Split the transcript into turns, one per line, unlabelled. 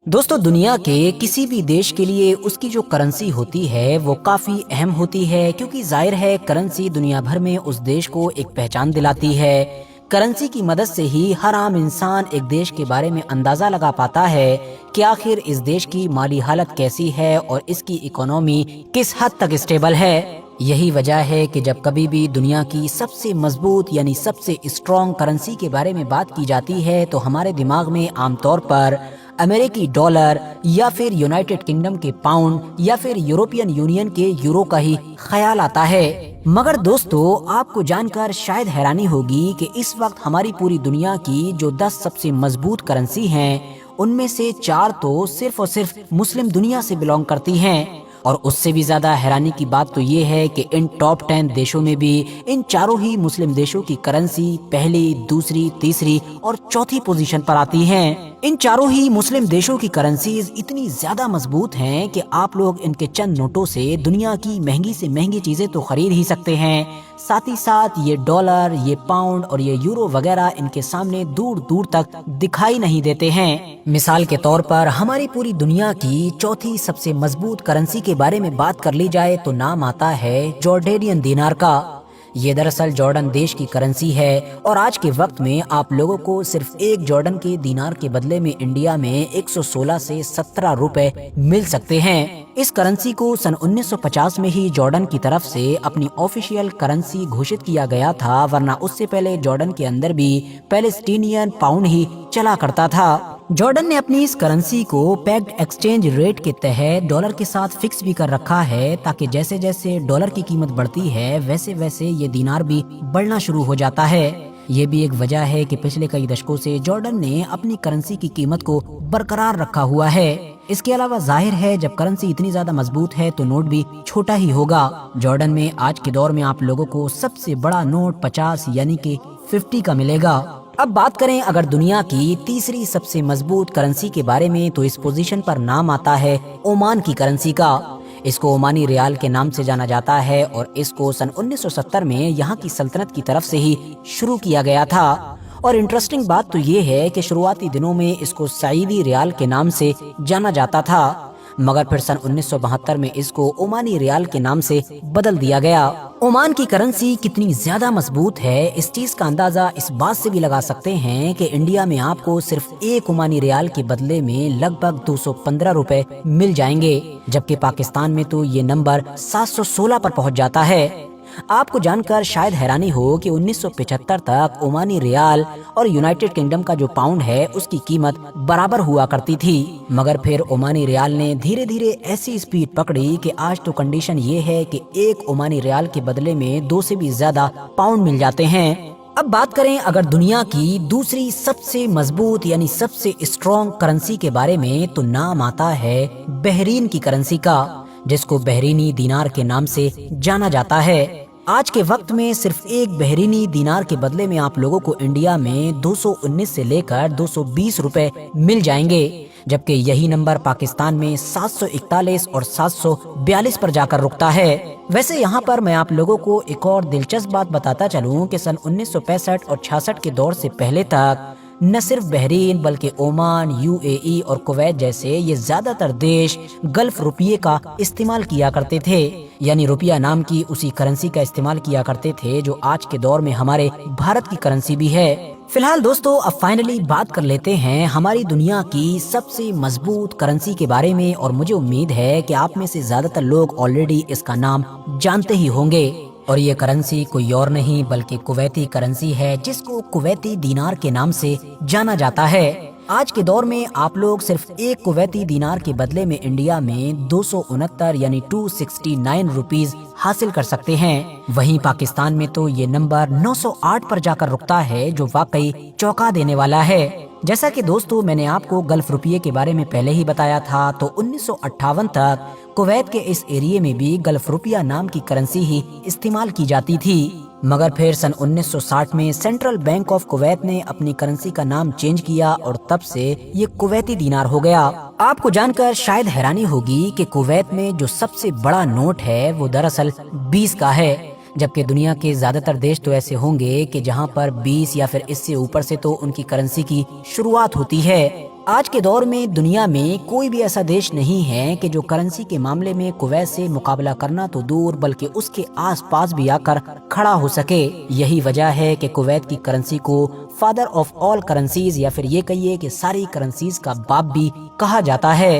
दोस्तों, दुनिया के किसी भी देश के लिए उसकी जो करेंसी होती है वो काफी अहम होती है, क्योंकि जाहिर है करेंसी दुनिया भर में उस देश को एक पहचान दिलाती है। करेंसी की मदद से ही हर आम इंसान एक देश के बारे में अंदाजा लगा पाता है कि आखिर इस देश की माली हालत कैसी है और इसकी इकोनॉमी किस हद तक स्टेबल है। यही वजह है कि जब कभी भी दुनिया की सबसे मजबूत यानी सबसे स्ट्रॉन्ग करेंसी के बारे में बात की जाती है तो हमारे दिमाग में आमतौर पर अमेरिकी डॉलर या फिर यूनाइटेड किंगडम के पाउंड या फिर यूरोपियन यूनियन के यूरो का ही ख्याल आता है। मगर दोस्तों, आपको जानकर शायद हैरानी होगी कि इस वक्त हमारी पूरी दुनिया की जो 10 सबसे मजबूत करेंसी हैं, उनमें से 4 तो सिर्फ और सिर्फ मुस्लिम दुनिया से बिलोंग करती हैं। और उससे भी ज्यादा हैरानी की बात तो ये है कि इन टॉप 10 देशों में भी इन चारों ही मुस्लिम देशों की करेंसी पहली, दूसरी, तीसरी और चौथी पोजीशन पर आती हैं। इन चारों ही मुस्लिम देशों की करेंसीज इतनी ज्यादा मजबूत हैं कि आप लोग इनके चंद नोटों से दुनिया की महंगी से महंगी चीजें तो खरीद ही सकते हैं। साथ ही साथ ये डॉलर, ये पाउंड और ये यूरो वगैरह इनके सामने दूर दूर तक दिखाई नहीं देते हैं। मिसाल के तौर पर हमारी पूरी दुनिया की चौथी सबसे मजबूत करेंसी के बारे में बात कर ली जाए तो नाम आता है जॉर्डेनियन दीनार का। ये दरअसल जॉर्डन देश की करेंसी है और आज के वक्त में आप लोगों को सिर्फ एक जॉर्डन के दीनार के बदले में इंडिया में 116 से 17 रुपए मिल सकते हैं। इस करेंसी को सन 1950 में ही जॉर्डन की तरफ से अपनी ऑफिशियल करेंसी घोषित किया गया था, वरना उससे पहले जॉर्डन के अंदर भी पैलेस्टीनियन पाउंड ही चला करता था। जॉर्डन ने अपनी इस करेंसी को पैक्ड एक्सचेंज रेट के तहत डॉलर के साथ फिक्स भी कर रखा है, ताकि जैसे जैसे डॉलर की कीमत बढ़ती है वैसे वैसे ये दीनार भी बढ़ना शुरू हो जाता है। ये भी एक वजह है कि पिछले कई दशकों से जॉर्डन ने अपनी करेंसी की कीमत को बरकरार रखा हुआ है। इसके अलावा जाहिर है जब करेंसी इतनी ज्यादा मजबूत है तो नोट भी छोटा ही होगा। जॉर्डन में आज के दौर में आप लोगों को सबसे बड़ा नोट 50 यानी कि 50 का मिलेगा। अब बात करें अगर दुनिया की तीसरी सबसे मजबूत करेंसी के बारे में तो इस पोजीशन पर नाम आता है ओमान की करेंसी का। इसको ओमानी रियाल के नाम से जाना जाता है और इसको सन 1970 में यहाँ की सल्तनत की तरफ से ही शुरू किया गया था। और इंटरेस्टिंग बात तो ये है कि शुरुआती दिनों में इसको सईदी रियाल के नाम से जाना जाता था, मगर फिर सन 1972 में इसको ओमानी रियाल के नाम से बदल दिया गया। ओमान की करेंसी कितनी ज्यादा मजबूत है इस चीज का अंदाजा इस बात से भी लगा सकते हैं कि इंडिया में आपको सिर्फ एक ओमानी रियाल के बदले में लगभग 215 रुपए मिल जाएंगे, जबकि पाकिस्तान में तो ये नंबर 716 पर पहुंच जाता है। आपको जानकर शायद हैरानी हो कि 1975 तक ओमानी रियाल और यूनाइटेड किंगडम का जो पाउंड है उसकी कीमत बराबर हुआ करती थी, मगर फिर ओमानी रियाल ने धीरे धीरे ऐसी स्पीड पकड़ी कि आज तो कंडीशन ये है कि एक ओमानी रियाल के बदले में 2 से भी ज्यादा पाउंड मिल जाते हैं। अब बात करें अगर दुनिया की दूसरी सबसे मजबूत यानी सबसे स्ट्रॉन्ग करेंसी के बारे में तो नाम आता है बहरीन की करेंसी का, जिसको बहरीनी दीनार के नाम से जाना जाता है। आज के वक्त में सिर्फ एक बहरीनी दीनार के बदले में आप लोगों को इंडिया में 219 से लेकर 220 रुपए मिल जाएंगे, जबकि यही नंबर पाकिस्तान में 741 और 742 पर जाकर रुकता है। वैसे यहाँ पर मैं आप लोगों को एक और दिलचस्प बात बताता चलूं कि सन 1965 और 66 के दौर से पहले तक न सिर्फ बहरीन बल्कि ओमान, यूएई और कुवैत जैसे ये ज्यादातर देश गल्फ रुपये का इस्तेमाल किया करते थे, यानी रुपया नाम की उसी करेंसी का इस्तेमाल किया करते थे जो आज के दौर में हमारे भारत की करेंसी भी है। फिलहाल दोस्तों, अब फाइनली बात कर लेते हैं हमारी दुनिया की सबसे मजबूत करेंसी के बारे में, और मुझे उम्मीद है कि आप में से ज्यादातर लोग ऑलरेडी इसका नाम जानते ही होंगे। और ये करेंसी कोई और नहीं बल्कि कुवैती करेंसी है, जिसको कुवैती दीनार के नाम से जाना जाता है। आज के दौर में आप लोग सिर्फ एक कुवैती दीनार के बदले में इंडिया में 269 यानी 269 रुपीज हासिल कर सकते हैं। वहीं पाकिस्तान में तो ये नंबर 908 पर जाकर रुकता है, जो वाकई चौंका देने वाला है। जैसा कि दोस्तों मैंने आपको गल्फ रुपये के बारे में पहले ही बताया था, तो 1958 तक कुवैत के इस एरिया में भी गल्फ रुपया नाम की करेंसी ही इस्तेमाल की जाती थी, मगर फिर सन 1960 में सेंट्रल बैंक ऑफ कुवैत ने अपनी करेंसी का नाम चेंज किया और तब से ये कुवैती दीनार हो गया। आपको जानकर शायद हैरानी होगी कि कुवैत में जो सबसे बड़ा नोट है वो दरअसल 20 का है, जबकि दुनिया के ज्यादातर देश तो ऐसे होंगे कि जहां पर 20 या फिर इससे ऊपर से तो उनकी करेंसी की शुरुआत होती है। آج کے دور میں دنیا میں کوئی بھی ایسا دیش نہیں ہے کہ جو کرنسی کے معاملے میں کویت سے مقابلہ کرنا تو دور بلکہ اس کے آس پاس بھی آ کر کھڑا ہو سکے۔ یہی وجہ ہے کہ کویت کی کرنسی کو فادر آف آل کرنسیز یا پھر یہ کہیے کہ ساری کرنسیز کا باپ بھی کہا جاتا ہے۔